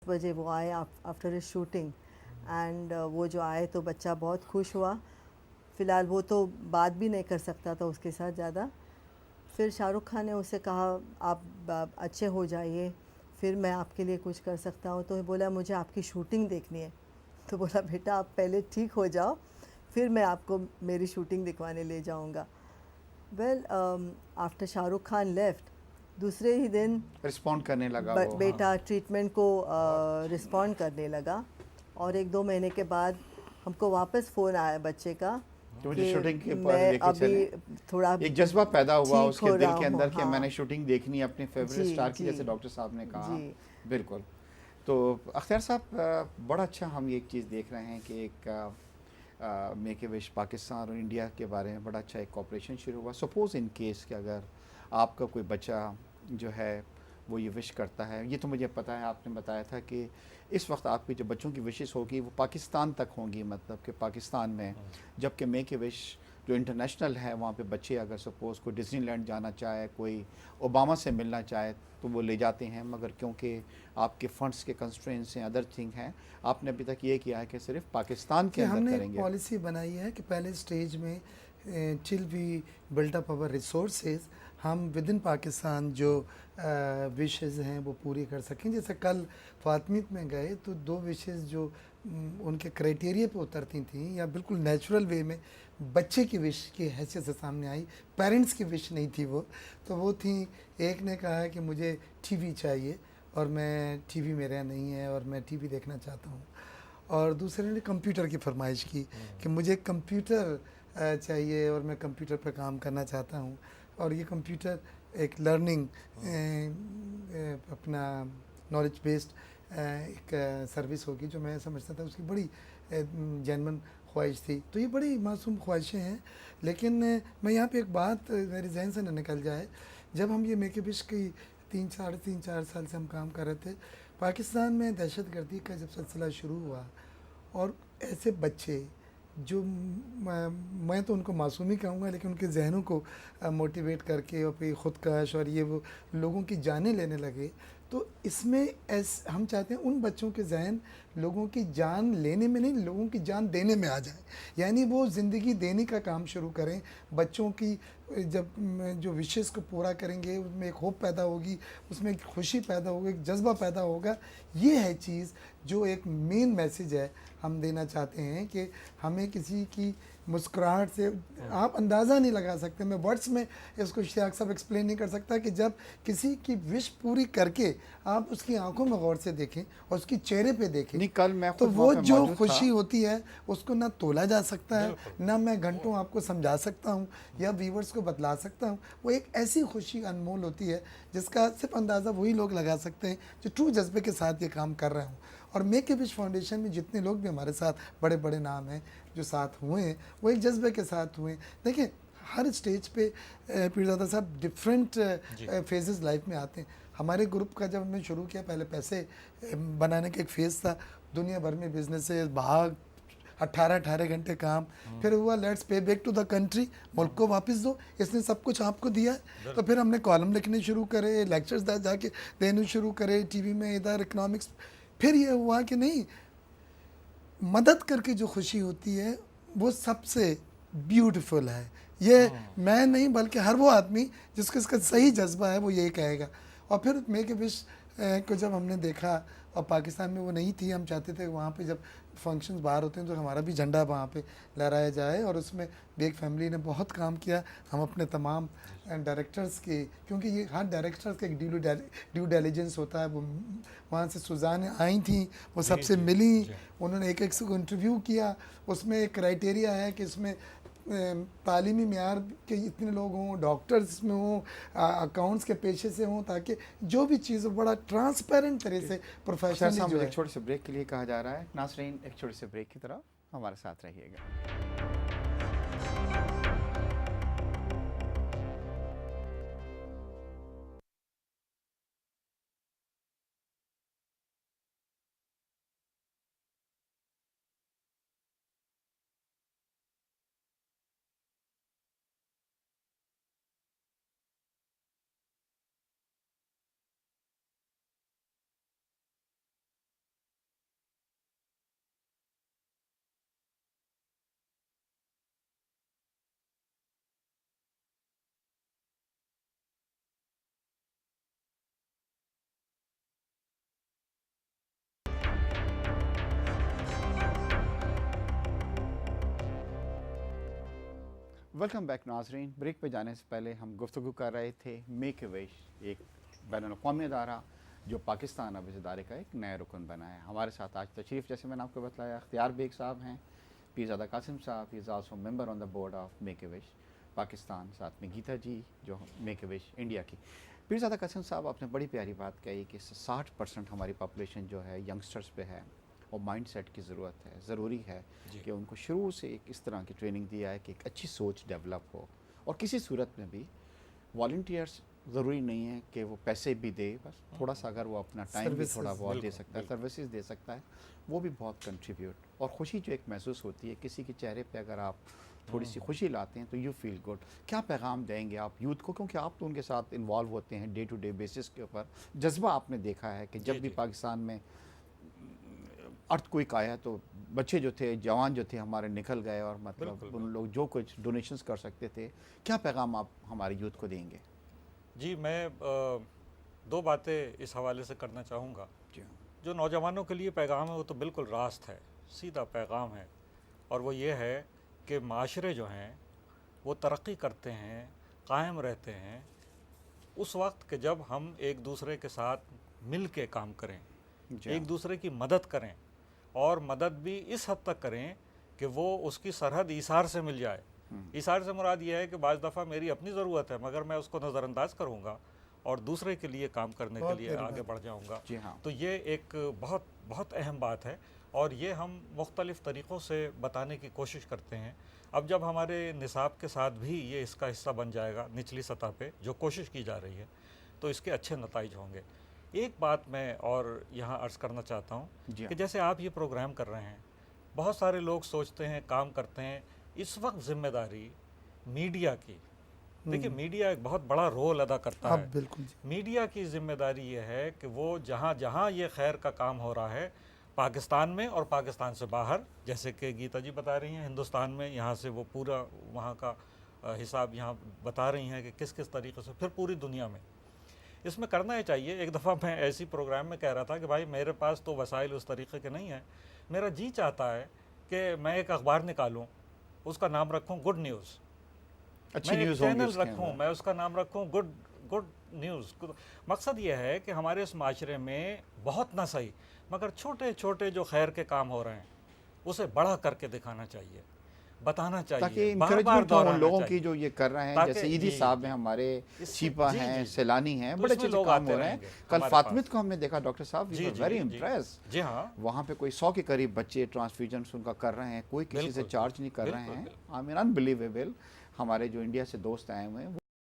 बजे वो आए आफ्टर ए शूटिंग, एंड वो जो आए तो बच्चा बहुत खुश हुआ। फ़िलहाल वो तो बात भी नहीं कर सकता था उसके साथ ज़्यादा। फिर शाहरुख खान ने उसे कहा, आप अच्छे हो जाइए, फिर मैं आपके लिए कुछ कर सकता हूँ। तो बोला मुझे आपकी शूटिंग देखनी है। तो बोला बेटा आप पहले ठीक हो जाओ, फिर मैं आपको मेरी शूटिंग दिखवाने ले जाऊँगा। Well, after Shahrukh Khan left, दूसरे ही दिन रिस्पॉन्ड करने लगा वो, हाँ। बेटा ट्रीटमेंट को रिस्पॉन्ड करने लगा। और 1-2 महीने के बाद हमको वापस फ़ोन आया बच्चे का कि मुझे कि शूटिंग के पास मैं लेके अभी चलें। थोड़ा एक जज्बा पैदा हुआ ठीक उसके हो दिल रहा के हूँ। अंदर कि मैंने हाँ शूटिंग देखनी है अपने फेवरेट जी स्टार की, जी जैसे डॉक्टर साहब ने कहा। जी बिल्कुल। तो अख्तर साहब, बड़ा अच्छा हम ये एक चीज़ देख रहे हैं कि एक मेक ए विश पाकिस्तान और इंडिया के बारे में बड़ा अच्छा एक कॉपरेशन शुरू हुआ। सपोज़ इन केस कि अगर आपका कोई बच्चा जो है वो ये विश करता है, ये तो मुझे पता है, आपने बताया था कि इस वक्त आपकी जो बच्चों की विशेस होगी वो पाकिस्तान तक होंगी, मतलब कि पाकिस्तान में, जबकि मेक ए विश जो इंटरनेशनल है वहाँ पे बच्चे अगर सपोज़ कोई डिज्नीलैंड जाना चाहे, कोई ओबामा से मिलना चाहे तो वो ले जाते हैं, मगर क्योंकि आपके फंड्स के कंस्ट्रेंट्स हैं, अदर थिंग हैं, आपने अभी तक ये किया है कि सिर्फ पाकिस्तान के कि अंदर हमने एक करेंगे। पॉलिसी बनाई है कि पहले स्टेज में till we build up our resources, हम विद इन पाकिस्तान जो विशेज़ हैं वो पूरी कर सकें। जैसे कल फातमीत में गए तो 2 विशेज़ जो उनके क्राइटेरिया पे उतरती थी या बिल्कुल नेचुरल वे में बच्चे की विश की हैसियत से सामने आई, पेरेंट्स की विश नहीं थी वो। तो वो थी, एक ने कहा है कि मुझे टीवी चाहिए और मैं टीवी मेरा नहीं है और मैं टीवी देखना चाहता हूँ। और दूसरे ने कंप्यूटर की फरमाइश की कि मुझे कंप्यूटर चाहिए और मैं कंप्यूटर पर काम करना चाहता हूँ। और ये कंप्यूटर एक लर्निंग अपना नॉलेज बेस्ड एक सर्विस होगी, जो मैं समझता था उसकी बड़ी जेन्युइन ख्वाहिश थी। तो ये बड़ी मासूम ख्वाहिशें हैं। लेकिन मैं यहाँ पे एक बात मेरे जहन से न निकल जाए, जब हम ये मेक ए विश की 3 साल से हम काम कर रहे थे, पाकिस्तान में दहशत गर्दी का जब सिलसिला शुरू हुआ और ऐसे बच्चे जो मैं तो उनको मासूम ही कहूँगा, लेकिन उनके जहनों को मोटिवेट करके और फिर ख़ुदकश और ये वो लोगों की जानें लेने लगे। तो इसमें हम चाहते हैं उन बच्चों के जहन लोगों की जान लेने में नहीं, लोगों की जान देने में आ जाए, यानी वो ज़िंदगी देने का काम शुरू करें। बच्चों की जब जो विशेज़ को पूरा करेंगे उसमें एक होप पैदा होगी, उसमें एक खुशी पैदा होगी, एक जज्बा पैदा होगा। ये है चीज़ जो एक मेन मैसेज है हम देना चाहते हैं कि हमें किसी की मुस्कुराहट से आप अंदाज़ा नहीं लगा सकते, मैं वर्ड्स में इसको शायद सब एक्सप्लेन नहीं कर सकता, कि जब किसी की विश पूरी करके आप उसकी आंखों में गौर से देखें और उसकी चेहरे पे देखें, नहीं, कल मैं तो खुद वहाँ वो पे जो मौजूद था। खुशी होती है उसको ना तोला जा सकता है, ना मैं घंटों आपको समझा सकता हूँ या व्यूवर्स को बतला सकता हूँ। वो एक ऐसी खुशी अनमोल होती है जिसका सिर्फ अंदाज़ा वही लोग लगा सकते हैं जो ट्रू जज्बे के साथ ये काम कर रहे हों। और मेक ए विश फाउंडेशन में जितने लोग भी हमारे साथ बड़े बड़े नाम हैं जो साथ हुए हैं, वो एक जज्बे के साथ हुए हैं। देखिए, हर स्टेज पे पीरज़ादा साहब डिफरेंट फेजेस लाइफ में आते हैं। हमारे ग्रुप का जब हमने शुरू किया, पहले पैसे बनाने का एक फेज़ था, दुनिया भर में बिजनेसेस भाग, 18-18 घंटे काम, फिर हुआ लेट्स पे बैक टू द कंट्री, मुल्क को वापस दो, इसने सब कुछ आपको दिया है। तो फिर हमने कॉलम लिखने शुरू करे, लेक्चर्स जाके देने शुरू करे टीवी में, इधर इकोनॉमिक्स। फिर ये हुआ कि नहीं, मदद करके जो खुशी होती है वो सबसे ब्यूटीफुल है। ये मैं नहीं बल्कि हर वो आदमी जिसको इसका सही जज्बा है वो यही कहेगा। और फिर मेक ए विश को जब हमने देखा, और पाकिस्तान में वो नहीं थी, हम चाहते थे वहाँ पे जब फंक्शंस बाहर होते हैं तो हमारा भी झंडा वहाँ पे लहराया जाए, और उसमें बेग फैमिली ने बहुत काम किया। हम अपने तमाम डायरेक्टर्स के, क्योंकि ये हर डायरेक्टर्स का एक ड्यू डिलिजेंस होता है, वो वहाँ से सुजान आई थी, वो सबसे मिली, उन्होंने एक एक से इंटरव्यू किया। उसमें एक क्राइटेरिया है कि इसमें तालीमी मेयार के इतने लोग हों, डॉक्टर्स में हों, अकाउंट्स के पेशे से हों, ताकि जो भी चीज़ बड़ा ट्रांसपेरेंट तरह से अख्तर प्रोफेशनली साहब, जो मुझे एक है। छोटे से ब्रेक के लिए कहा जा रहा है। नासरीन, एक छोटे से ब्रेक की तरफ हमारे साथ रहिएगा। वेलकम बैक नाजरीन। ब्रेक पे जाने से पहले हम गुफ्तगू कर रहे थे मेक ए विश, एक बैनुल-अक़वामी अदारा जो पाकिस्तान अब इस इदारे का एक नया रुकन बना है। हमारे साथ आज तशरीफ़, जैसे मैंने आपको बताया, इख्तियार बेग साहब हैं, पीरज़ादा कासिम साहब, he is also member on the board of make a wish Pakistan, साथ में गीता जी जो मेक ए विश इंडिया की। पीरज़ादा कासिम साहब, आपने बड़ी प्यारी बात कही कि 60% हमारी पॉपुलेशन जो है यंगस्टर्स पे है और माइंड सेट की ज़रूरत है। ज़रूरी है कि उनको शुरू से एक इस तरह की ट्रेनिंग दिया है कि एक अच्छी सोच डेवलप हो, और किसी सूरत में भी वॉल्टियर्स ज़रूरी नहीं है कि वो पैसे भी दे, बस थोड़ा सा अगर वो अपना टाइम भी थोड़ा बहुत दे सकता है, सर्विसेज दे सकता है, वो भी बहुत कंट्रीब्यूट। और खुशी जो एक महसूस होती है किसी के चेहरे पे, अगर आप थोड़ी सी खुशी लाते हैं तो यू फील गुड। क्या पैगाम देंगे आप यूथ को, क्योंकि आप तो उनके साथ इन्वॉल्व होते हैं डे टू डे बेसिस के ऊपर। जज्बा आपने देखा है कि जब भी पाकिस्तान में अर्थक्वेक आया तो बच्चे जो थे, जवान जो थे हमारे, निकल गए, और मतलब उन लोग जो कुछ डोनेशंस कर सकते थे। क्या पैगाम आप हमारे यूथ को देंगे? जी, मैं दो बातें इस हवाले से करना चाहूँगा। जो नौजवानों के लिए पैगाम है वो तो बिल्कुल रास्त है, सीधा पैगाम है, और वो ये है कि माशरे जो हैं वो तरक्की करते हैं, कायम रहते हैं उस वक्त कि जब हम एक दूसरे के साथ मिल के काम करें, एक दूसरे की मदद करें, और मदद भी इस हद तक करें कि वो उसकी सरहद ईसार से मिल जाए। ईसार से मुराद ये है कि बाज़ दफ़ा मेरी अपनी ज़रूरत है मगर मैं उसको नज़रअंदाज करूँगा और दूसरे के लिए काम करने के लिए आगे बढ़ जाऊँगा। तो ये एक बहुत बहुत अहम बात है, और ये हम मुख्तलिफ़ तरीक़ों से बताने की कोशिश करते हैं। अब जब हमारे निसाब के साथ भी ये इसका हिस्सा बन जाएगा निचली सतह पे, जो कोशिश की जा रही है, तो इसके अच्छे नताइज होंगे। एक बात मैं और यहाँ अर्ज़ करना चाहता हूँ कि जैसे आप ये प्रोग्राम कर रहे हैं, बहुत सारे लोग सोचते हैं, काम करते हैं, इस वक्त जिम्मेदारी मीडिया की, देखिए मीडिया एक बहुत बड़ा रोल अदा करता है। बिल्कुल मीडिया की जिम्मेदारी ये है कि वो जहाँ जहाँ ये खैर का काम हो रहा है पाकिस्तान में और पाकिस्तान से बाहर, जैसे कि गीता जी बता रही हैं हिंदुस्तान में, यहाँ से वो पूरा वहाँ का हिसाब यहाँ बता रही हैं कि किस किस तरीके से, फिर पूरी दुनिया में इसमें करना ही चाहिए। एक दफ़ा मैं ऐसी प्रोग्राम में कह रहा था कि भाई मेरे पास तो वसाइल उस तरीके के नहीं हैं, मेरा जी चाहता है कि मैं एक अखबार निकालूं, उसका नाम रखूं गुड न्यूज़, मैं एक चैनल रखूं, मैं उसका नाम रखूं गुड न्यूज़। मकसद ये है कि हमारे इस माशरे में बहुत ना सही मगर छोटे छोटे जो खैर के काम हो रहे हैं उसे बड़ा करके दिखाना चाहिए, बताना चाहिए, ताकि इंकरेजमेंट हो उन लोगों की जो ये कर रहे हैं। जैसे ईदी साहब हैं हमारे, शिपा हैं, सैलानी हैं, बड़े अच्छे काम हो रहे हैं। कल फातिमित को हमने देखा डॉक्टर साहब, वी वर वेरी इम्प्रेस। जी हाँ, वहाँ पे कोई 100 के करीब बच्चे ट्रांसफ्यूजन उनका कर रहे हैं, कोई किसी से चार्ज नहीं कर रहे हैं। I mean unbelievable. हमारे जो इंडिया से दोस्त आए हुए हैं